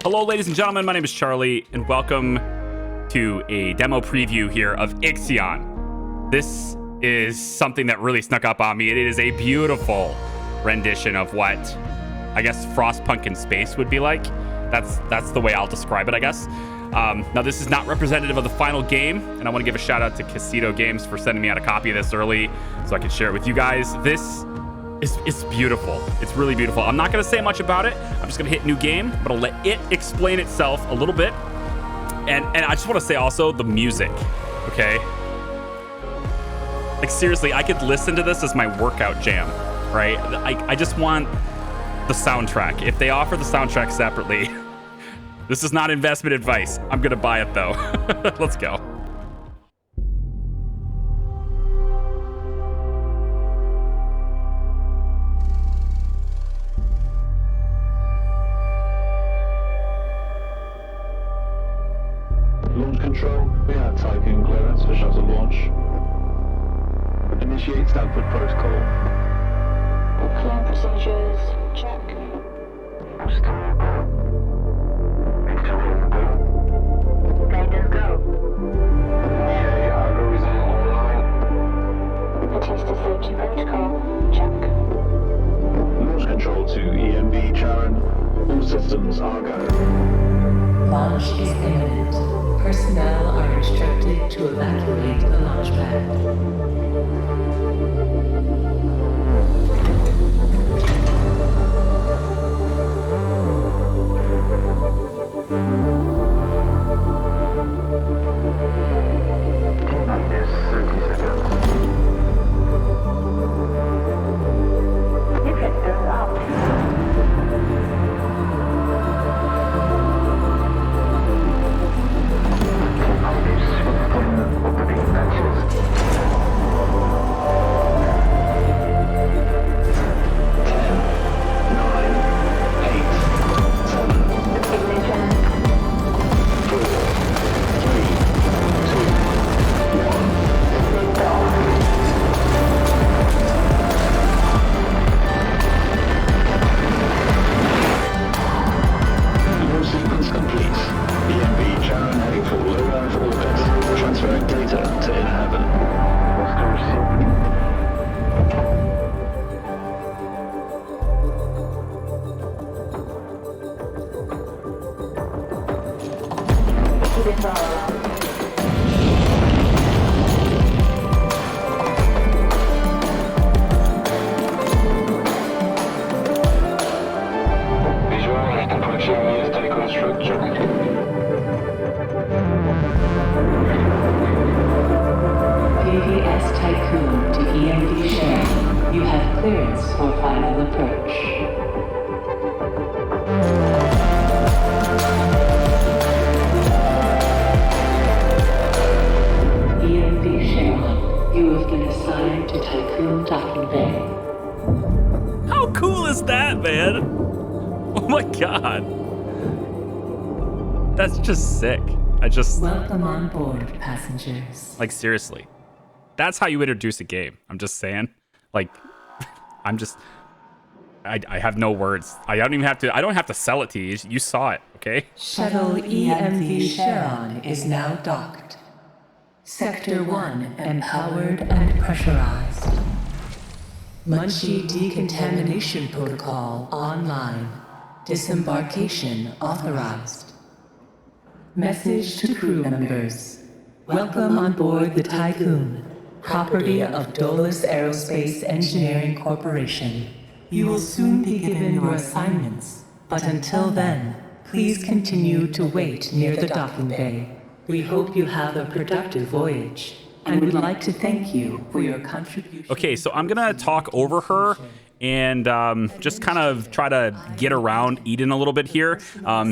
Hello, ladies and gentlemen. My name is Charlie, and welcome to a demo preview here of Ixion. This is something that really snuck up on me. It is a beautiful rendition of what I guess Frostpunk in space would be like. That's the way I'll describe it, I guess. Now, this is not representative of the final game, and I want to give a shout out to Casito Games for sending me out a copy of this early so I can share it with you guys. It's beautiful. It's really beautiful. I'm not going to say much about it. I'm just going to hit new game, but I'll let it explain itself a little bit. And I just want to say also the music, okay? Like, seriously, I could listen to this as my workout jam, right? I just want the soundtrack. If they offer the soundtrack separately, this is not investment advice. I'm going to buy it, though. Let's go. Launch control, we have Tiqqun clearance for shuttle launch. Initiate Stanford protocol. Clean procedures, check. Guidance go. EA algorithm online. Attested safety protocol, check. Launch control to EMB Charon. All systems are go. Launch is imminent. Personnel are instructed to evacuate the launch pad. Minus 30 seconds. Deflectors out. Opening matches. 10, 9, 8, 7, Ignition. 4, 3, 2, 1. Lift off. Launch sequence complete. EMB Charon heading for low Earth orbit. Transferring data to inner heaven. Keep it rolling. Visualize approaching near Tiqqun structure. PVS Tiqqun to EMD share. You have clearance for final approach. EMD share. You have been assigned to Tiqqun docking bay. How cool is that, man? Oh my god. That's just sick. Welcome on board, passengers. Like, seriously. That's how you introduce a game. I'm just saying. Like, I have no words. I don't have to sell it to you. You saw it, okay? Shuttle EMV Charon is now docked. Sector 1 empowered and pressurized. Munchie decontamination protocol online. Disembarkation authorized. Message to crew members. Welcome on board the Tiqqun, property of Dolus Aerospace Engineering Corporation. You will soon be given your assignments, but until then, please continue to wait near the docking bay. We hope you have a productive voyage, and would like to thank you for your contribution. Okay, so I'm gonna talk over her and just kind of try to get around Eden a little bit here.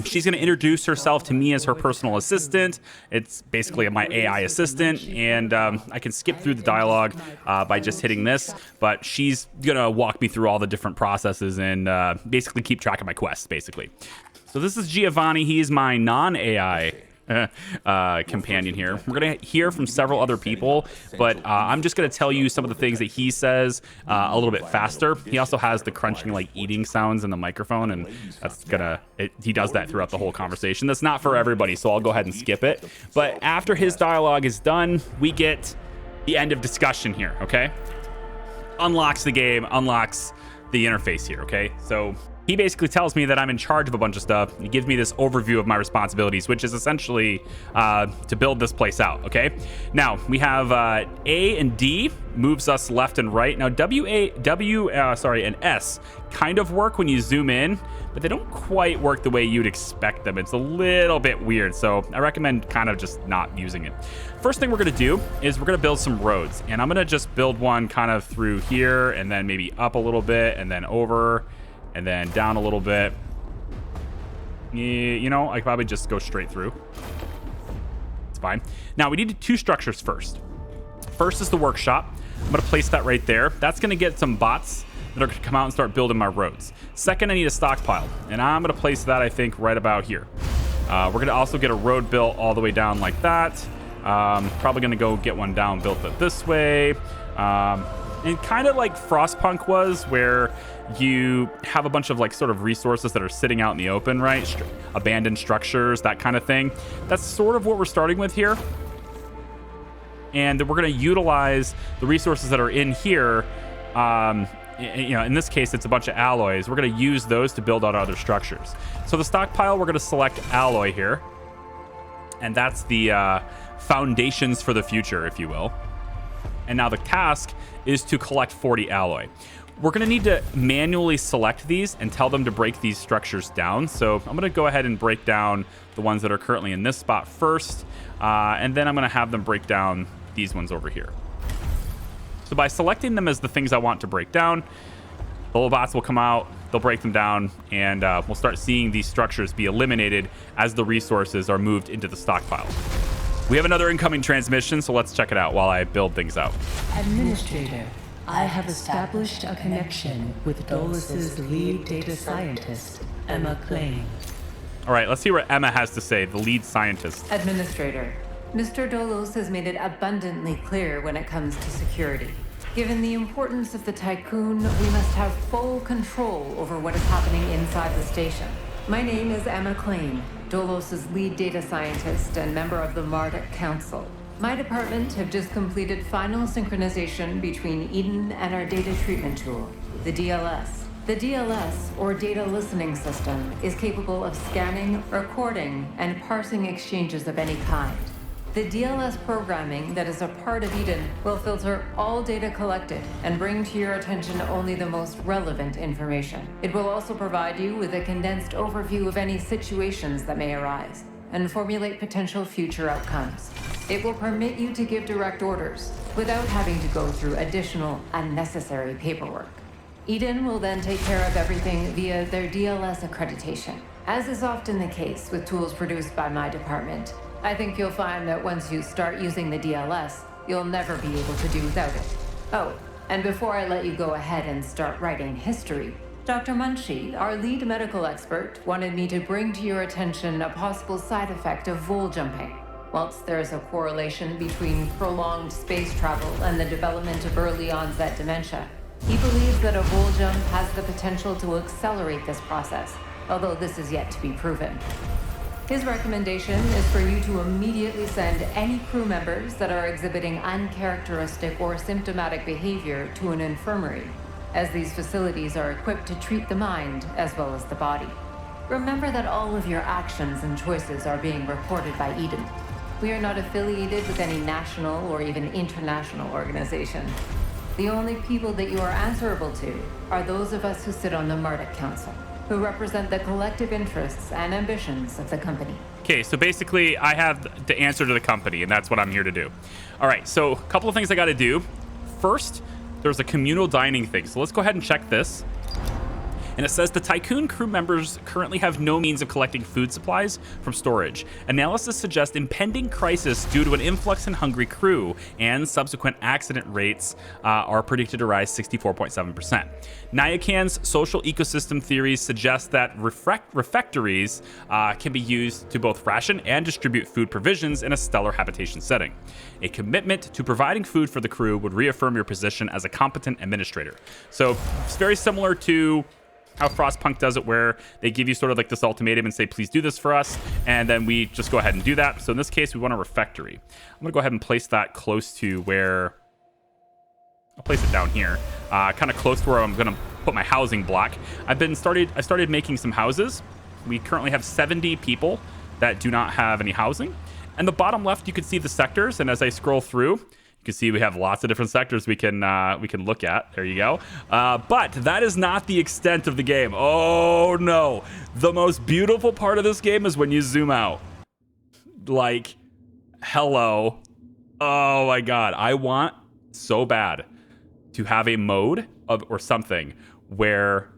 She's gonna introduce herself to me as her personal assistant. It's basically my AI assistant, and I can skip through the dialogue by just hitting this, but she's gonna walk me through all the different processes and basically keep track of my quests, basically. So this is Giovanni. He's my non-AI companion here. We're gonna hear from several other people, but I'm just gonna tell you some of the things that he says a little bit faster. He also has the crunching, like eating sounds in the microphone, and that's he does that throughout the whole conversation. That's not for everybody, so I'll go ahead and skip it. But after his dialogue is done, we get the end of discussion here. Okay, unlocks the game, unlocks the interface here. Okay, so he basically tells me that I'm in charge of a bunch of stuff. He gives me this overview of my responsibilities, which is essentially to build this place out, okay? Now, we have A and D moves us left and right. Now, and S kind of work when you zoom in, but they don't quite work the way you'd expect them. It's a little bit weird, so I recommend kind of just not using it. First thing we're gonna do is we're gonna build some roads, and I'm gonna just build one kind of through here, and then maybe up a little bit, and then over, and then down a little bit. You know, I could probably just go straight through. It's fine. Now, we need 2 structures first. First is the workshop. I'm going to place that right there. That's going to get some bots that are going to come out and start building my roads. Second, I need a stockpile, and I'm going to place that, I think, right about here. We're going to also get a road built all the way down like that. Probably going to go get one down built this way. And kind of like Frostpunk was, where you have a bunch of like sort of resources that are sitting out in the open, right? Abandoned structures, that kind of thing. That's sort of what we're starting with here. And we're going to utilize the resources that are in here. You know, in this case, it's a bunch of alloys. We're going to use those to build out other structures. So the stockpile, we're going to select alloy here. And that's the foundations for the future, if you will. And now the task is to collect 40 alloy. We're going to need to manually select these and tell them to break these structures down. So I'm going to go ahead and break down the ones that are currently in this spot first. And then I'm going to have them break down these ones over here. So by selecting them as the things I want to break down, the little bots will come out, they'll break them down, and we'll start seeing these structures be eliminated as the resources are moved into the stockpile. We have another incoming transmission, so let's check it out while I build things out. Administrator, I have established a connection with Dolus's lead data scientist, Emma Klein. All right, let's see what Emma has to say, the lead scientist. Administrator, Mr. Dolos has made it abundantly clear when it comes to security. Given the importance of the Tiqqun, we must have full control over what is happening inside the station. My name is Emma Klein, Dolos's lead data scientist and member of the Marduk Council. My department have just completed final synchronization between Eden and our data treatment tool, the DLS. The DLS, or Data Listening System, is capable of scanning, recording, and parsing exchanges of any kind. The DLS programming that is a part of Eden will filter all data collected and bring to your attention only the most relevant information. It will also provide you with a condensed overview of any situations that may arise and formulate potential future outcomes. It will permit you to give direct orders without having to go through additional unnecessary paperwork. Eden will then take care of everything via their DLS accreditation. As is often the case with tools produced by my department, I think you'll find that once you start using the DLS, you'll never be able to do without it. Oh, and before I let you go ahead and start writing history, Dr. Munchie, our lead medical expert, wanted me to bring to your attention a possible side effect of Vole jumping. Whilst there is a correlation between prolonged space travel and the development of early onset dementia, he believes that a Vole jump has the potential to accelerate this process, although this is yet to be proven. His recommendation is for you to immediately send any crew members that are exhibiting uncharacteristic or symptomatic behavior to an infirmary, as these facilities are equipped to treat the mind as well as the body. Remember that all of your actions and choices are being reported by Eden. We are not affiliated with any national or even international organization. The only people that you are answerable to are those of us who sit on the Marduk Council, who represent the collective interests and ambitions of the company. Okay, so basically I have the answer to the company, and that's what I'm here to do. All right, so a couple of things I got to do. First, there's a communal dining thing, so let's go ahead and check this. And it says the Tiqqun crew members currently have no means of collecting food supplies from storage. Analysis suggests impending crisis due to an influx in hungry crew, and subsequent accident rates are predicted to rise 64.7%. Nyakan's social ecosystem theories suggest that refectories can be used to both ration and distribute food provisions in a stellar habitation setting. A commitment to providing food for the crew would reaffirm your position as a competent administrator. So it's very similar to how Frostpunk does it, where they give you sort of like this ultimatum and say, please do this for us, and then we just go ahead and do that. So in this case, we want a refectory. I'm gonna go ahead and place that close to where, I'll place it down here, kind of close to where I'm gonna put my housing block. I started making some houses. We currently have 70 people that do not have any housing. And the bottom left, you can see the sectors, and as I scroll through, you can see we have lots of different sectors we can look at. There you go. But that is not the extent of the game. Oh no. The most beautiful part of this game is when you zoom out. Like, hello. Oh my God. I want so bad to have a mode of or something where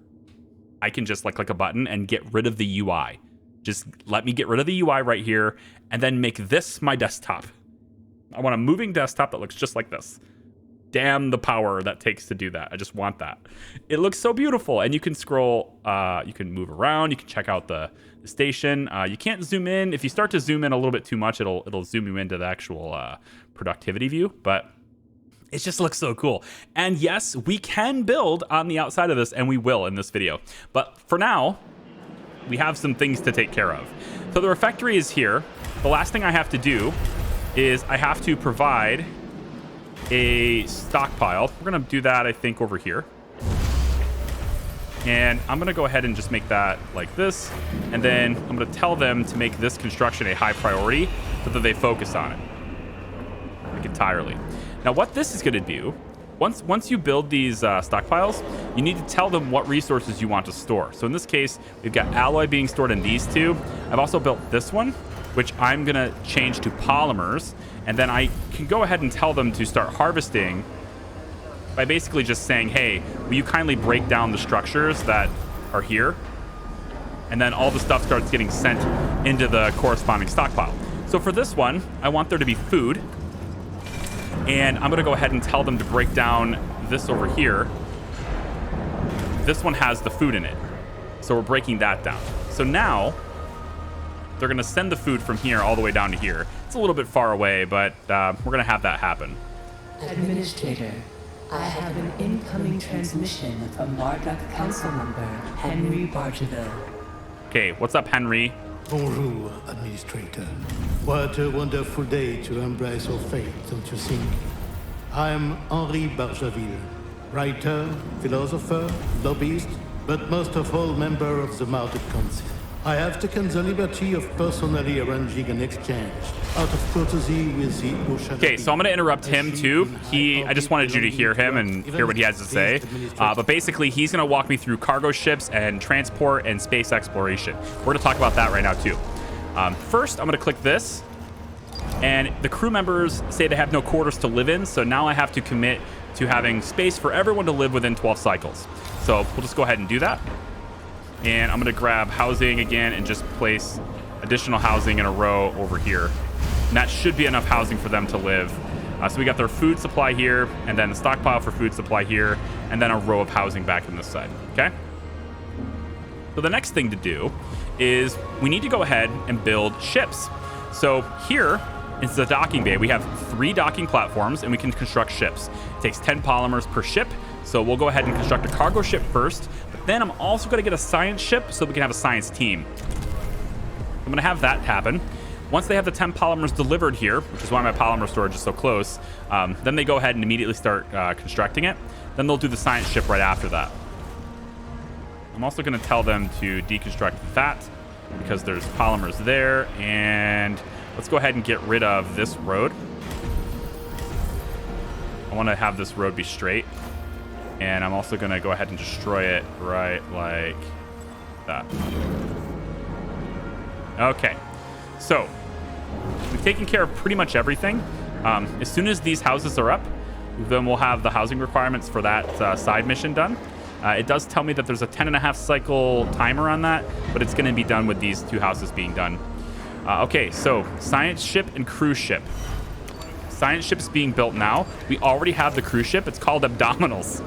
I can just click a button and get rid of the UI. Just let me get rid of the UI right here and then make this my desktop. I want a moving desktop that looks just like this. Damn the power that takes to do that. I just want that. It looks so beautiful. And you can scroll, you can move around, you can check out the station. You can't zoom in. If you start to zoom in a little bit too much, it'll zoom you into the actual productivity view. But it just looks so cool. And yes, we can build on the outside of this, and we will in this video. But for now, we have some things to take care of. So the refectory is here. The last thing I have to do is I have to provide a stockpile. We're gonna do that, I think, over here. And I'm gonna go ahead and just make that like this. And then I'm gonna tell them to make this construction a high priority so that they focus on it like entirely. Now what this is gonna do, once you build these stockpiles, you need to tell them what resources you want to store. So in this case, we've got alloy being stored in these two. I've also built this one, which I'm gonna change to polymers, and then I can go ahead and tell them to start harvesting by basically just saying, hey, will you kindly break down the structures that are here? And then all the stuff starts getting sent into the corresponding stockpile. So for this one, I want there to be food, and I'm gonna go ahead and tell them to break down this over here. This one has the food in it, so we're breaking that down. So now, they're going to send the food from here all the way down to here. It's a little bit far away, but we're going to have that happen. Administrator, I have an incoming transmission from Marduk Council member Henry Bargeville. Okay, what's up, Henry? Bonjour, Administrator. What a wonderful day to embrace our fate, don't you think? I am Henri Bargeville, writer, philosopher, lobbyist, but most of all member of the Marduk Council. I have taken the liberty of personally arranging an exchange out of courtesy with the ocean. Okay, so I'm going to interrupt him too. I just wanted you to hear him and hear what he has to say. But basically, he's going to walk me through cargo ships and transport and space exploration. We're going to talk about that right now too. First, I'm going to click this. And the crew members say they have no quarters to live in. So now I have to commit to having space for everyone to live within 12 cycles. So we'll just go ahead and do that. And I'm going to grab housing again and just place additional housing in a row over here. And that should be enough housing for them to live. So we got their food supply here, and then the stockpile for food supply here, and then a row of housing back on this side, okay? So the next thing to do is we need to go ahead and build ships. So here is the docking bay. We have 3 docking platforms, and we can construct ships. It takes 10 polymers per ship. So we'll go ahead and construct a cargo ship first, but then I'm also going to get a science ship so we can have a science team. I'm going to have that happen. Once they have the 10 polymers delivered here, which is why my polymer storage is so close, then they go ahead and immediately start constructing it. Then they'll do the science ship right after that. I'm also going to tell them to deconstruct that because there's polymers there. And let's go ahead and get rid of this road. I want to have this road be straight. And I'm also going to go ahead and destroy it right like that. Okay. So we've taken care of pretty much everything. As soon as these houses are up, then we'll have the housing requirements for that side mission done. It does tell me that there's a 10.5 cycle timer on that, but it's going to be done with these 2 houses being done. Okay, so science ship and cruise ship. Science ship is being built now. We already have the cruise ship. It's called Abdominals.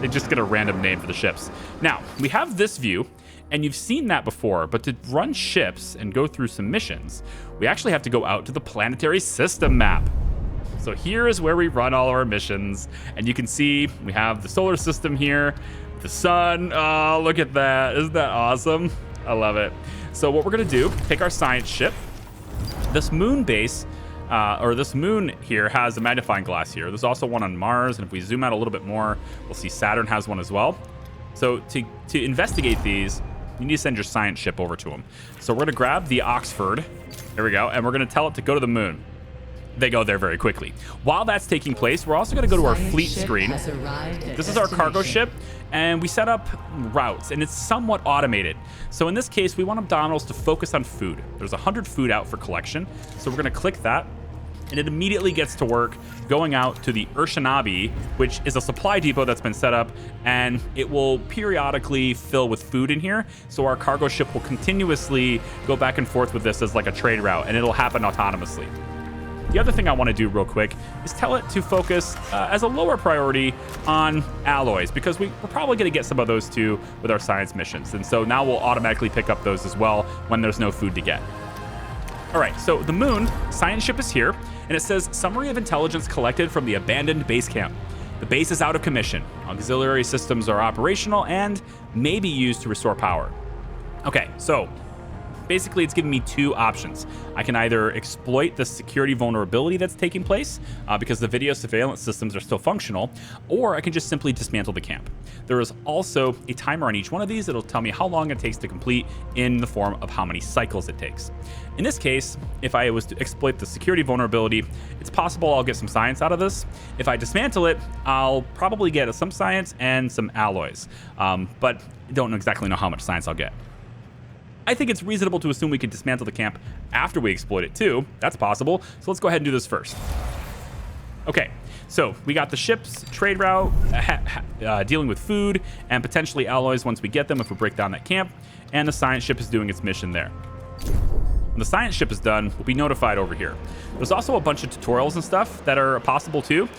They just get a random name for the ships. Now, we have this view, and you've seen that before, but to run ships and go through some missions, we actually have to go out to the planetary system map. So here is where we run all our missions, and you can see we have the solar system here, the sun. Oh, look at that. Isn't that awesome? I love it. So what we're gonna do, take our science ship. This moon base, or this moon here has a magnifying glass here. There's also one on Mars, and if we zoom out a little bit more, we'll see Saturn has one as well. So to investigate these, you need to send your science ship over to them. So we're gonna grab the Oxford, there we go, and we're gonna tell it to go to the moon. They go there very quickly. While that's taking place, we're also gonna go to our fleet screen. This is our cargo ship, and we set up routes, and it's somewhat automated. So in this case, we want Abdominals to focus on food. There's 100 food out for collection, so we're gonna click that, and it immediately gets to work going out to the Urshanabi, which is a supply depot that's been set up, and it will periodically fill with food in here. So our cargo ship will continuously go back and forth with this as like a trade route, and it'll happen autonomously. The other thing I want to do real quick is tell it to focus as a lower priority on alloys, because we're probably going to get some of those too with our science missions. And so now we'll automatically pick up those as well when there's no food to get. All right, so the moon science ship is here, and it says summary of intelligence collected from the abandoned base camp. The base is out of commission. Auxiliary systems are operational and may be used to restore power. Okay, so basically it's giving me 2 options. I can either exploit the security vulnerability that's taking place because the video surveillance systems are still functional, or I can just simply dismantle the camp. There is also a timer on each one of these. It'll tell me how long it takes to complete in the form of how many cycles it takes. In this case, if I was to exploit the security vulnerability, it's possible I'll get some science out of this. If I dismantle it, I'll probably get some science and some alloys, but don't exactly know how much science I'll get. I think it's reasonable to assume we can dismantle the camp after we exploit it too. That's possible. So let's go ahead and do this first. Okay, so we got the ship's trade route, dealing with food and potentially alloys once we get them if we break down that camp, and the science ship is doing its mission there. When the science ship is done, we'll be notified over here. There's also a bunch of tutorials and stuff that are possible too,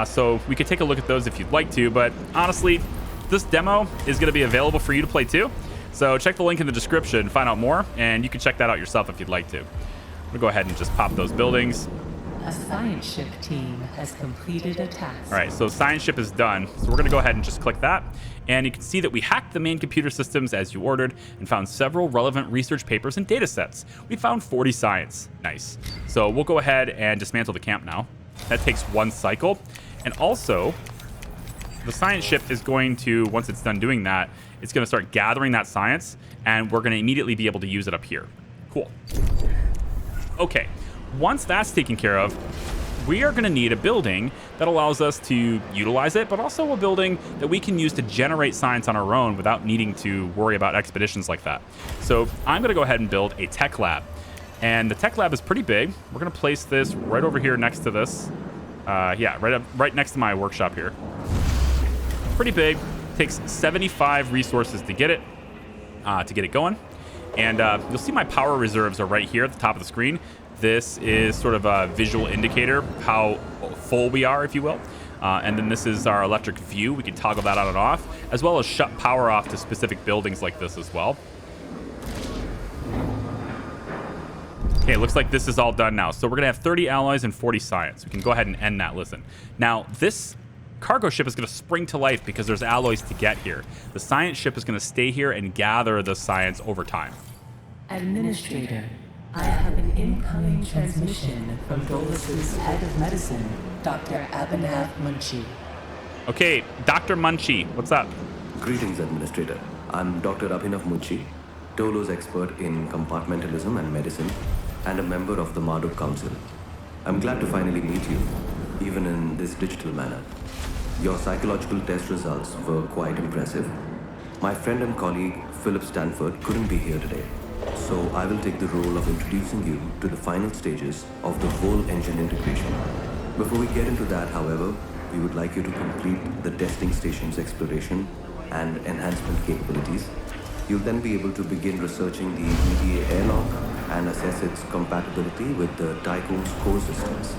so we could take a look at those if you'd like to, but honestly, this demo is going to be available for you to play too. So check the link in the description, find out more, and you can check that out yourself if you'd like to. I'm gonna go ahead and just pop those buildings. A science ship team has completed a task. All right, so science ship is done. So we're gonna go ahead and just click that. And you can see that we hacked the main computer systems as you ordered and found several relevant research papers and data sets. We found 40 science, nice. So we'll go ahead and dismantle the camp now. That takes 1 cycle. And also, the science ship is going to, once it's done doing that, it's going to start gathering that science, and we're going to immediately be able to use it up here. Cool. Okay, once that's taken care of, we are going to need a building that allows us to utilize it, but also a building that we can use to generate science on our own without needing to worry about expeditions like that. So I'm going to go ahead and build a tech lab. And the tech lab is pretty big. We're going to place this right over here next to this. Yeah, right next to my workshop here. Pretty big. Takes 75 resources to get it going, and you'll see my power reserves are right here at the top of the screen. This is sort of a visual indicator how full we are, if you will, and then this is our electric view. We can toggle that on and off, as well as shut power off to specific buildings like this as well. Okay, it looks like this is all done now. So we're gonna have 30 alloys and 40 science. We can go ahead and end that listen. Now this cargo ship is going to spring to life because there's alloys to get here. The science ship is going to stay here and gather the science over time. Administrator, I have an incoming transmission from Dolus's head of medicine, Dr. Abhinav Munshi. Okay, Dr. Munshi, what's up? Greetings, Administrator. I'm Dr. Abhinav Munshi, Dolus expert in compartmentalism and medicine, and a member of the Marduk Council. I'm glad to finally meet you, even in this digital manner. Your psychological test results were quite impressive. My friend and colleague, Philip Stanford, couldn't be here today, so I will take the role of introducing you to the final stages of the Vole engine integration. Before we get into that, however, we would like you to complete the testing station's exploration and enhancement capabilities. You'll then be able to begin researching the EVA airlock and assess its compatibility with the Tiqqun's core systems.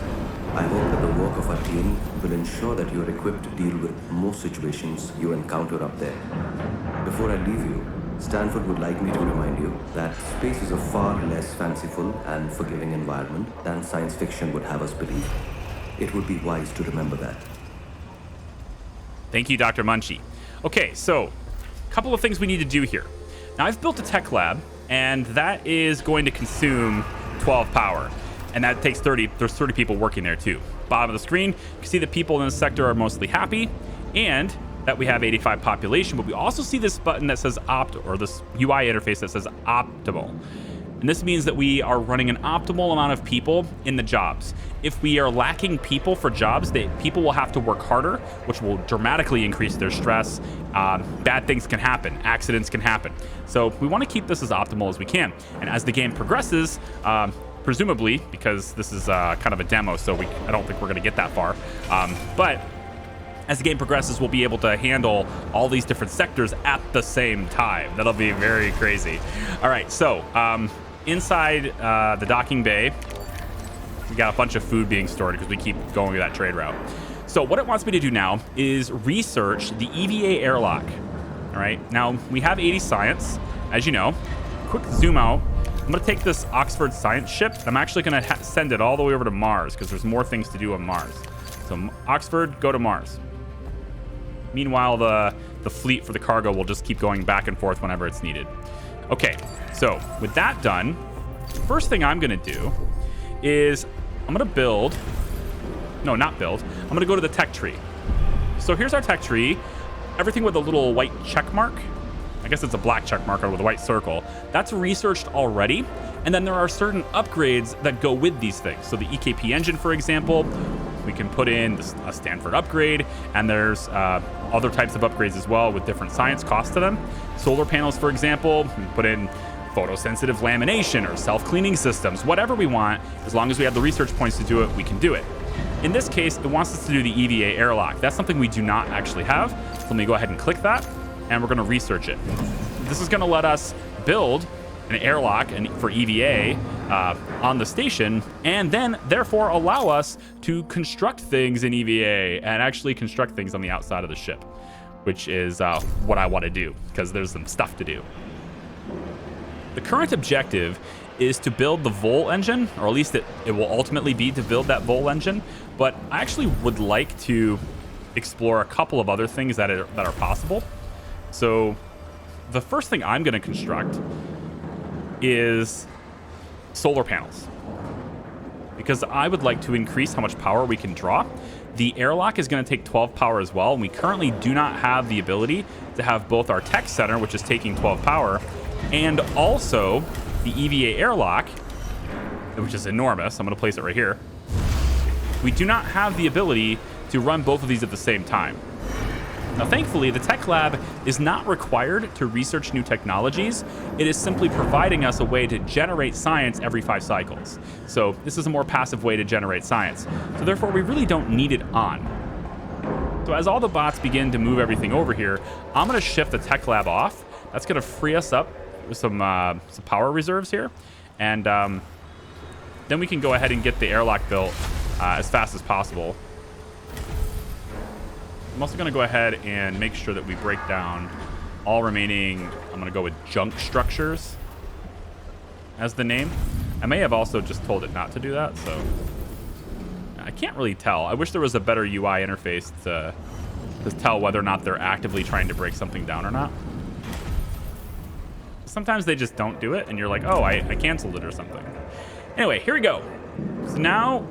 I hope that the work of our team will ensure that you're equipped to deal with most situations you encounter up there. Before I leave you, Stanford would like me to remind you that space is a far less fanciful and forgiving environment than science fiction would have us believe. It would be wise to remember that. Thank you, Dr. Munchie. Okay, so a couple of things we need to do here. Now, I've built a tech lab, and that is going to consume 12 power. And that takes 30, there's 30 people working there too. Bottom of the screen, you can see the people in this sector are mostly happy, and that we have 85 population, but we also see this button that says or this UI interface that says optimal. And this means that we are running an optimal amount of people in the jobs. If we are lacking people for jobs, people will have to work harder, which will dramatically increase their stress. Bad things can happen, accidents can happen. So we want to keep this as optimal as we can. And as the game progresses, presumably, because this is kind of a demo, so I don't think we're going to get that far. But as the game progresses, we'll be able to handle all these different sectors at the same time. That'll be very crazy. All right, so inside the docking bay, we got a bunch of food being stored because we keep going that trade route. So what it wants me to do now is research the EVA airlock. All right, now we have 80 science, as you know. Quick zoom out. I'm going to take this Oxford science ship. I'm actually going to send it all the way over to Mars because there's more things to do on Mars. So Oxford, go to Mars. Meanwhile, the fleet for the cargo will just keep going back and forth whenever it's needed. Okay, so with that done, first thing I'm going to do is I'm going to build... No, not build. I'm going to go to the tech tree. So here's our tech tree. Everything with a little white check mark. I guess it's a black check mark with a white circle. That's researched already. And then there are certain upgrades that go with these things. So the EKP engine, for example, we can put in a Stanford upgrade, and there's other types of upgrades as well with different science costs to them. Solar panels, for example, we can put in photosensitive lamination or self-cleaning systems, whatever we want. As long as we have the research points to do it, we can do it. In this case, it wants us to do the EVA airlock. That's something we do not actually have. So let me go ahead and click that, and we're going to research it. This is going to let us build an airlock for EVA on the station, and then therefore allow us to construct things in EVA and actually construct things on the outside of the ship, which is what I want to do because there's some stuff to do. The current objective is to build the Vole engine, or at least it will ultimately be to build that Vole engine, but I actually would like to explore a couple of other things that are possible. So the first thing I'm going to construct is solar panels, because I would like to increase how much power we can draw. The airlock is going to take 12 power as well, and we currently do not have the ability to have both our tech center, which is taking 12 power, and also the EVA airlock, which is enormous. I'm going to place it right here. We do not have the ability to run both of these at the same time. Now, thankfully, the tech lab is not required to research new technologies. It is simply providing us a way to generate science every 5 cycles. So this is a more passive way to generate science. So therefore, we really don't need it on. So as all the bots begin to move everything over here, I'm going to shift the tech lab off. That's going to free us up with some power reserves here. And then we can go ahead and get the airlock built as fast as possible. I'm also going to go ahead and make sure that we break down all remaining, I'm going to go with junk structures as the name. I may have also just told it not to do that, so I can't really tell. I wish there was a better UI interface to tell whether or not they're actively trying to break something down or not. Sometimes they just don't do it, and you're like, oh, I canceled it or something. Anyway, here we go. So now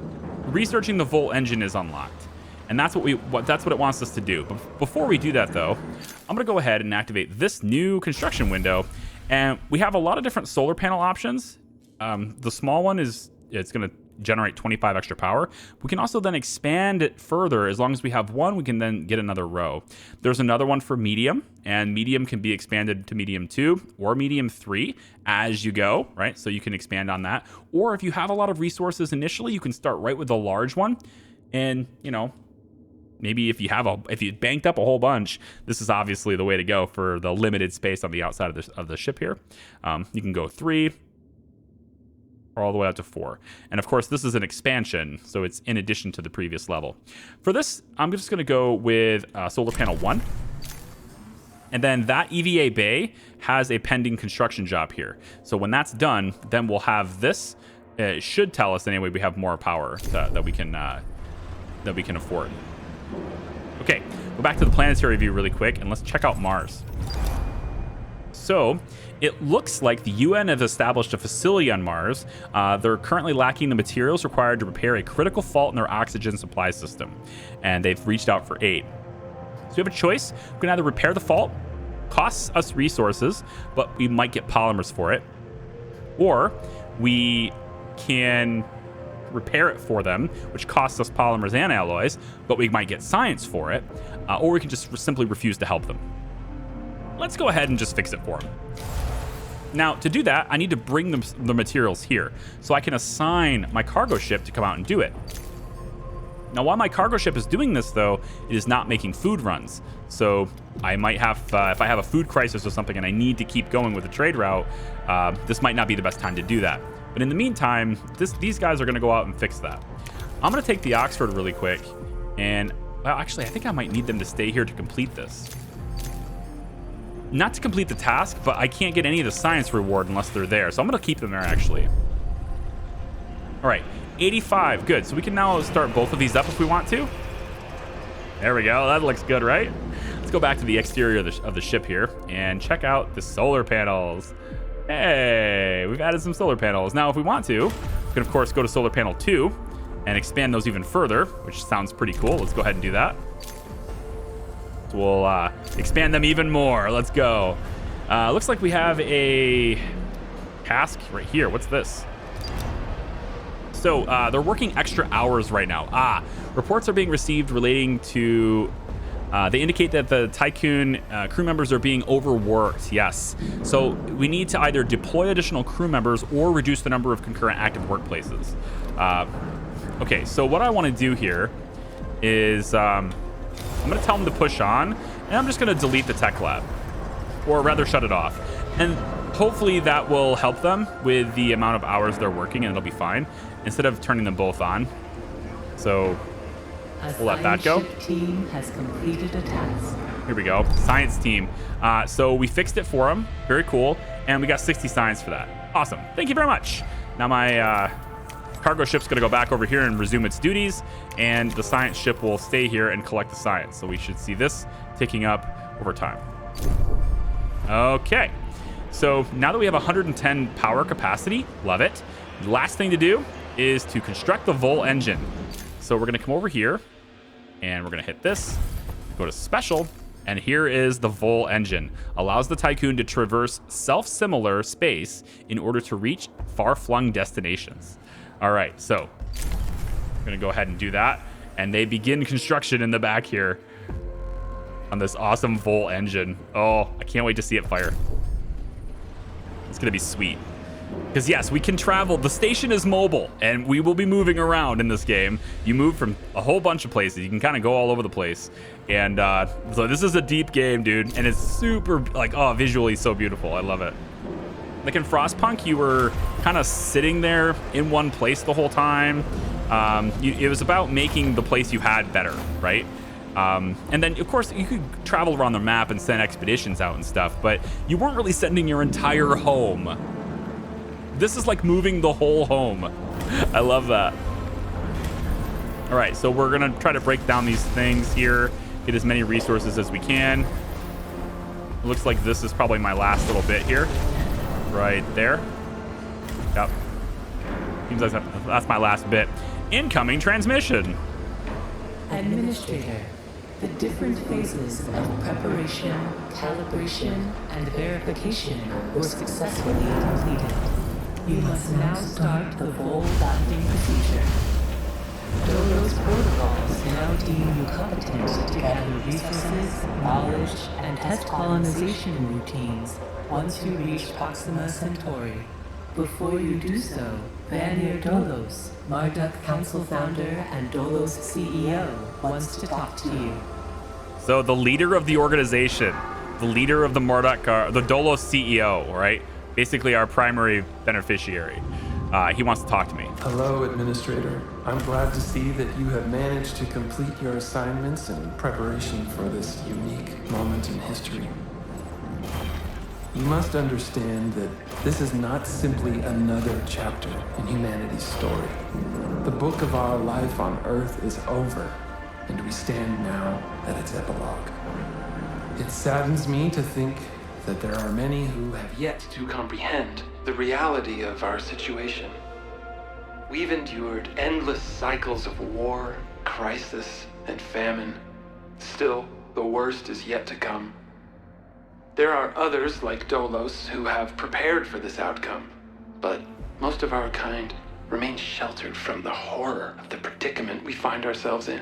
researching the Vole engine is unlocked. And that's what it wants us to do. But before we do that, though, I'm going to go ahead and activate this new construction window. And we have a lot of different solar panel options. The small one it's going to generate 25 extra power. We can also then expand it further. As long as we have one, we can then get another row. There's another one for medium, and medium can be expanded to medium 2 or medium 3 as you go, right? So you can expand on that. Or if you have a lot of resources initially, you can start right with the large one and, maybe if you banked up a whole bunch, this is obviously the way to go for the limited space on the outside of the ship here. You can go 3 or all the way up to 4. And of course, this is an expansion, so it's in addition to the previous level. For this, I'm just going to go with solar panel 1. And then that EVA bay has a pending construction job here. So when that's done, then we'll have this. It should tell us anyway we have more power that we can afford. Okay, go back to the planetary view really quick, and let's check out Mars. So it looks like the UN has established a facility on Mars. They're currently lacking the materials required to repair a critical fault in their oxygen supply system, and they've reached out for aid. So we have a choice. We can either repair the fault, costs us resources, but we might get polymers for it, or we can repair it for them, which costs us polymers and alloys, but we might get science for it, or we can just simply refuse to help them. Let's go ahead and just fix it for them. Now, to do that, I need to bring the materials here, so I can assign my cargo ship to come out and do it. Now, while my cargo ship is doing this, though, it is not making food runs. So I might have, if I have a food crisis or something and I need to keep going with the trade route, this might not be the best time to do that. But in the meantime, these guys are going to go out and fix that. I'm going to take the Oxford really quick. And, well, actually, I think I might need them to stay here to complete this. Not to complete the task, but I can't get any of the science reward unless they're there. So I'm going to keep them there, actually. All right, 85. Good. So we can now start both of these up if we want to. There we go. That looks good, right? Let's go back to the exterior of the ship here and check out the solar panels. Hey, we've added some solar panels. Now, if we want to, we can, of course, go to solar panel 2 and expand those even further, which sounds pretty cool. Let's go ahead and do that. So we'll expand them even more. Let's go. Looks like we have a task right here. What's this? So they're working extra hours right now. Reports are being received relating to... they indicate that the Tiqqun crew members are being overworked. Yes. So we need to either deploy additional crew members or reduce the number of concurrent active workplaces. Okay, so what I want to do here is I'm going to tell them to push on, and I'm just going to delete the tech lab, or rather shut it off. And hopefully that will help them with the amount of hours they're working, and it'll be fine, instead of turning them both on. So we'll let that go. Team has completed a task. Here we go. Science team. So we fixed it for them. Very cool. And we got 60 science for that. Awesome. Thank you very much. Now my cargo ship's going to go back over here and resume its duties. And the science ship will stay here and collect the science. So we should see this ticking up over time. Okay. So now that we have 110 power capacity, love it. The last thing to do is to construct the Vole engine. So we're going to come over here, and we're going to hit this, go to special, and here is the Vole engine. Allows the Tiqqun to traverse self-similar space in order to reach far-flung destinations. All right, so we're going to go ahead and do that, and they begin construction in the back here on this awesome Vole engine. Oh, I can't wait to see it fire. It's going to be sweet. Because yes, we can travel. The station is mobile, and we will be moving around in this game. You move from a whole bunch of places. You can kind of go all over the place. And so this is a deep game, dude. And it's super, like, oh, visually so beautiful. I love it. Like in Frostpunk, you were kind of sitting there in one place the whole time. It was about making the place you had better, right? And then, of course, you could travel around the map and send expeditions out and stuff, but you weren't really sending your entire home. This is like moving the whole home. I love that. All right, so we're going to try to break down these things here, get as many resources as we can. It looks like this is probably my last little bit here. Right there. Yep. Seems like that's my last bit. Incoming transmission. Administrator, the different phases of preparation, calibration, and verification were successfully completed. You must now start the Vole landing procedure. Dodo's protocols now deem you competent to gather resources, knowledge, and test colonization routines once you reach Proxima Centauri. Before you do so, Vanir Dolos, Marduk Council founder and Dolos CEO, wants to talk to you. So the leader of the organization, the leader of the Marduk, the Dolos CEO, right? Basically our primary beneficiary. He wants to talk to me. Hello, Administrator. I'm glad to see that you have managed to complete your assignments in preparation for this unique moment in history. You must understand that this is not simply another chapter in humanity's story. The book of our life on Earth is over, and we stand now at its epilogue. It saddens me to think that there are many who have yet to comprehend the reality of our situation. We've endured endless cycles of war, crisis, and famine. Still, the worst is yet to come. There are others like Dolos who have prepared for this outcome, but most of our kind remain sheltered from the horror of the predicament we find ourselves in.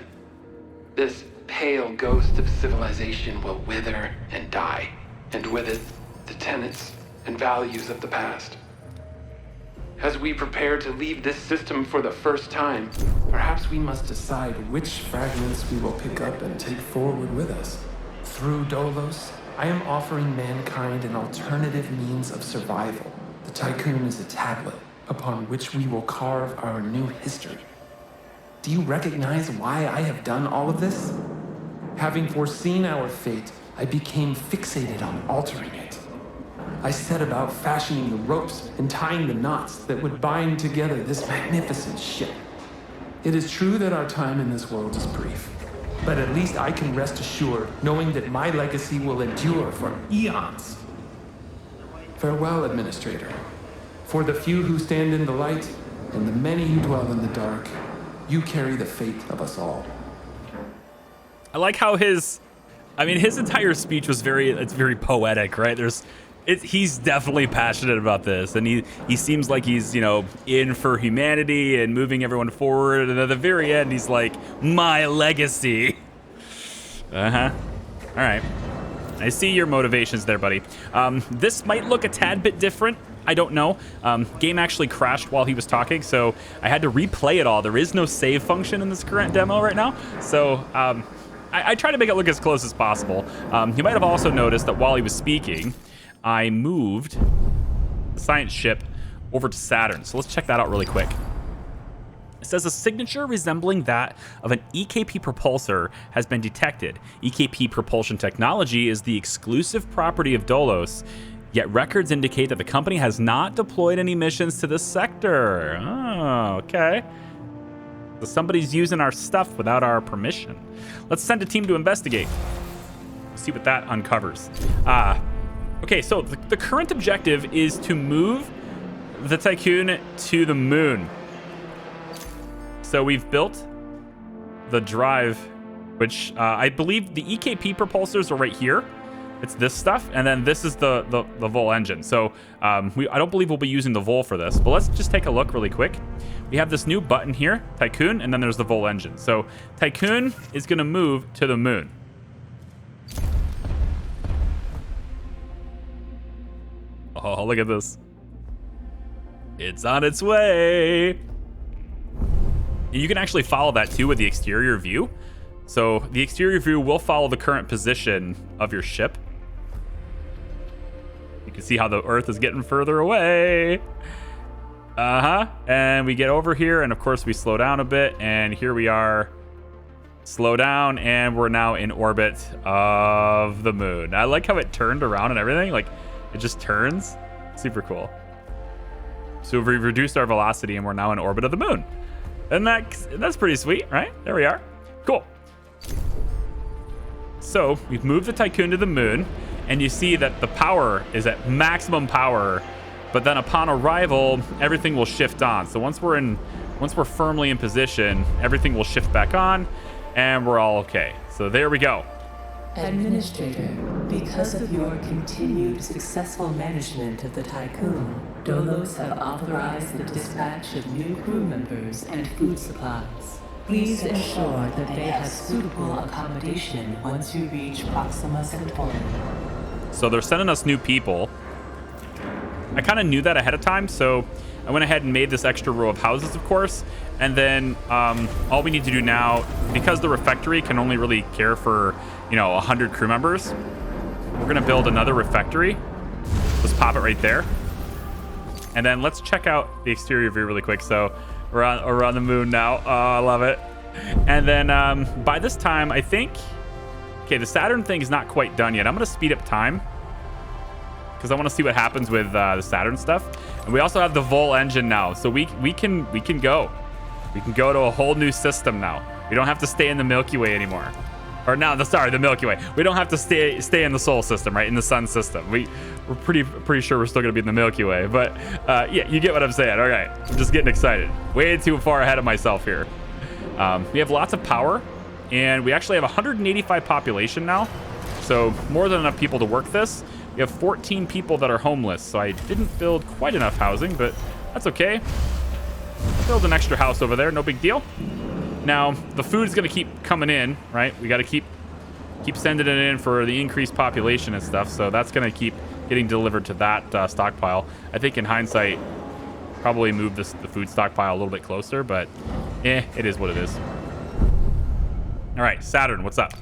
This pale ghost of civilization will wither and die, and with it, the tenets and values of the past. As we prepare to leave this system for the first time, perhaps we must decide which fragments we will pick up and take forward with us. Through Dolos, I am offering mankind an alternative means of survival. The Tiqqun is a tablet upon which we will carve our new history. Do you recognize why I have done all of this? Having foreseen our fate, I became fixated on altering it. I set about fashioning the ropes and tying the knots that would bind together this magnificent ship. It is true that our time in this world is brief, but at least I can rest assured knowing that my legacy will endure for eons. Farewell, Administrator. For the few who stand in the light and the many who dwell in the dark, you carry the fate of us all. I like how his entire speech was very poetic, right? He's definitely passionate about this, and he seems like he's, in for humanity and moving everyone forward. And at the very end, he's like, my legacy. All right. I see your motivations there, buddy. This might look a tad bit different. I don't know. Game actually crashed while he was talking, so I had to replay it all. There is no save function in this current demo right now, so I try to make it look as close as possible. You might have also noticed that while he was speaking, I moved the science ship over to Saturn. So let's check that out really quick. It says a signature resembling that of an EKP propulsor has been detected. EKP propulsion technology is the exclusive property of Dolos, yet records indicate that the company has not deployed any missions to this sector. Oh, okay. So somebody's using our stuff without our permission. Let's send a team to investigate. See what that uncovers. Okay, so the current objective is to move the Tiqqun to the moon. So we've built the drive, which I believe the EKP propulsors are right here. It's this stuff, and then this is the Vole engine. So I don't believe we'll be using the Vole for this, but let's just take a look really quick. We have this new button here, Tiqqun, and then there's the Vole engine. So Tiqqun is going to move to the moon. Oh, look at this. It's on its way. You can actually follow that too with the exterior view. So the exterior view will follow the current position of your ship. You can see how the Earth is getting further away. And we get over here, and of course we slow down a bit, and here we are. Slow down, and we're now in orbit of the moon. I like how it turned around and everything. Like, it just turns. Super cool. So we've reduced our velocity, and we're now in orbit of the moon. And that's pretty sweet, right? There we are. Cool. So we've moved the Tiqqun to the moon, and you see that the power is at maximum power, but then upon arrival, everything will shift on. So once we're firmly in position, everything will shift back on, and we're all okay. So there we go. Administrator, because of your continued successful management of the Tiqqun, Dolos have authorized the dispatch of new crew members and food supplies. Please ensure that they have suitable accommodation once you reach Proxima Centauri. So they're sending us new people. I kind of knew that ahead of time, so I went ahead and made this extra row of houses, of course. And then all we need to do now, because the refectory can only really care for, 100 crew members, we're going to build another refectory. Let's pop it right there. And then let's check out the exterior view really quick. So we're on the moon now. Oh, I love it. And then by this time, I think... Okay, the Saturn thing is not quite done yet. I'm going to speed up time because I want to see what happens with the Saturn stuff. And we also have the Vole engine now. So we can go. We can go to a whole new system now. We don't have to stay in the Milky Way anymore. Or no, the Milky Way. We don't have to stay in the Sol system, right? In the Sun system. We're pretty sure we're still gonna be in the Milky Way. But yeah, you get what I'm saying. All right, I'm just getting excited. Way too far ahead of myself here. We have lots of power, and we actually have 185 population now. So more than enough people to work this. We have 14 people that are homeless. So I didn't build quite enough housing, but that's okay. Build an extra house over there, no big deal. Now, the food's going to keep coming in, right? We got to keep sending it in for the increased population and stuff. So that's going to keep getting delivered to that stockpile. I think in hindsight, probably move the food stockpile a little bit closer, but it is what it is. All right, Saturn, what's up?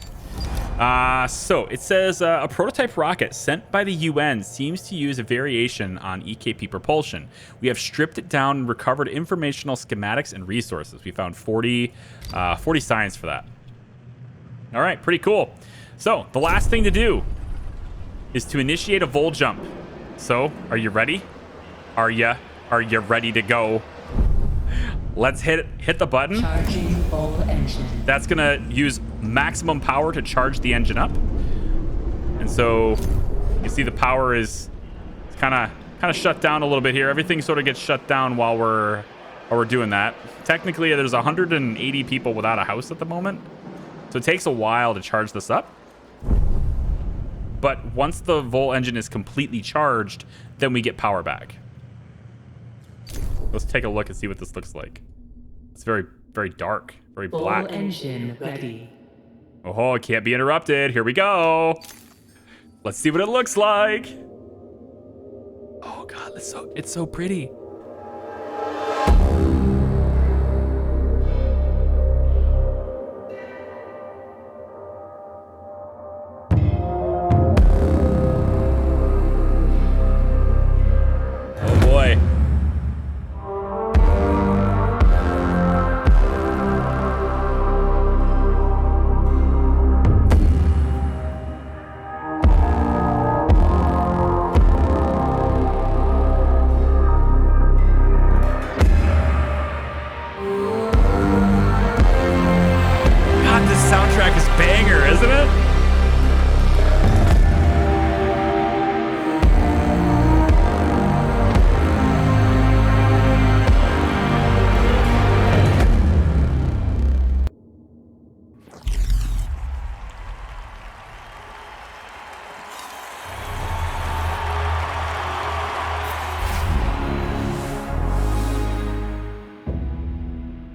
So it says a prototype rocket sent by the UN seems to use a variation on EKP propulsion. We have stripped it down and recovered informational schematics and resources. We found 40 science for that. All right, pretty cool. So the last thing to do is to initiate a Vole jump. So are you ready? Are you ready to go? Let's hit the button. Charging Vole engine. That's gonna use maximum power to charge the engine up. And so you see the power is kind of shut down a little bit here. Everything sort of gets shut down while we're doing that. Technically, there's 180 people without a house at the moment. So it takes a while to charge this up. But once the Vole engine is completely charged, then we get power back. Let's take a look and see what this looks like. It's very, very dark, very black. Vole engine ready. Oh, it can't be interrupted. Here we go. Let's see what it looks like. Oh God, it's so pretty. Oh boy. Soundtrack is banger, isn't it?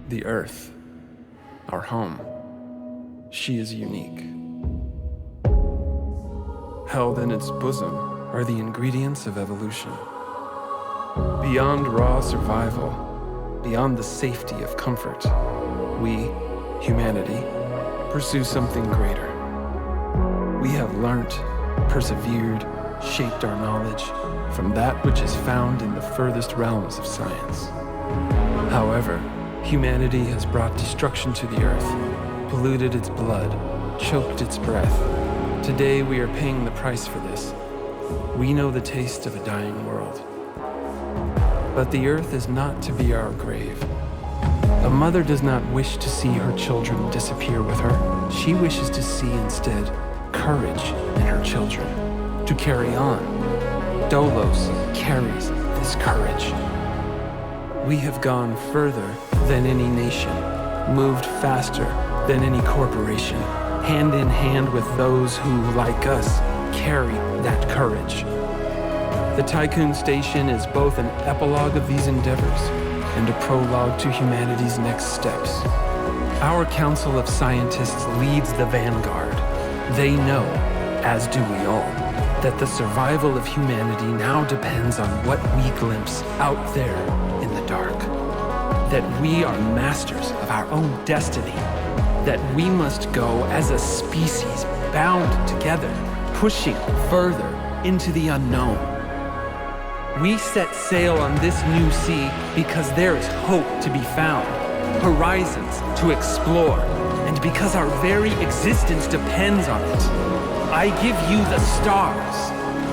The Earth, our home. She is unique. Held in its bosom are the ingredients of evolution. Beyond raw survival, beyond the safety of comfort, we, humanity, pursue something greater. We have learnt, persevered, shaped our knowledge from that which is found in the furthest realms of science. However, humanity has brought destruction to the Earth, polluted its blood, choked its breath. Today we are paying the price for this. We know the taste of a dying world. But the Earth is not to be our grave. A mother does not wish to see her children disappear with her. She wishes to see instead courage in her children, to carry on. Dolos carries this courage. We have gone further than any nation, moved faster than any corporation, hand in hand with those who, like us, carry that courage. The Tiqqun Station is both an epilogue of these endeavors and a prologue to humanity's next steps. Our Council of Scientists leads the vanguard. They know, as do we all, that the survival of humanity now depends on what we glimpse out there in the dark. That we are masters of our own destiny. That we must go as a species bound together, pushing further into the unknown. We set sail on this new sea because there is hope to be found, horizons to explore, and because our very existence depends on it. I give you the stars.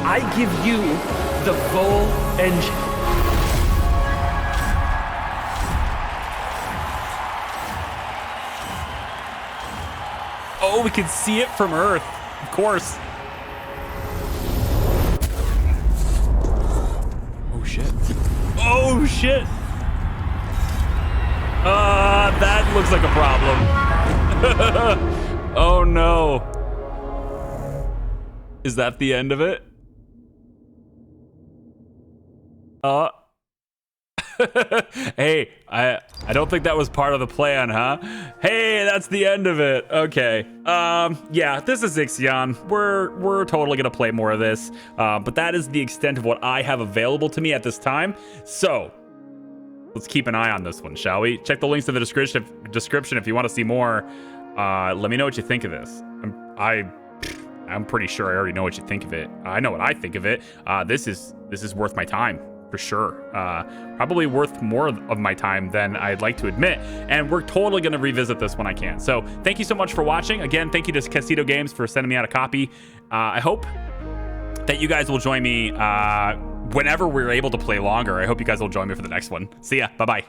I give you the Vole engine. Oh, we can see it from Earth. Of course. Oh, shit. Oh, shit. That looks like a problem. Oh, no. Is that the end of it? Hey, I don't think that was part of the plan, huh? Hey, that's the end of it. Okay. Yeah, this is Ixion. We're totally gonna play more of this. But that is the extent of what I have available to me at this time. So let's keep an eye on this one, shall we? Check the links to the description if you want to see more. Let me know what you think of this. I'm pretty sure I already know what you think of it. I know what I think of it. This is worth my time. For sure. Probably worth more of my time than I'd like to admit. And we're totally going to revisit this when I can. So thank you so much for watching. Again, thank you to Casito Games for sending me out a copy. I hope that you guys will join me whenever we're able to play longer. I hope you guys will join me for the next one. See ya. Bye-bye.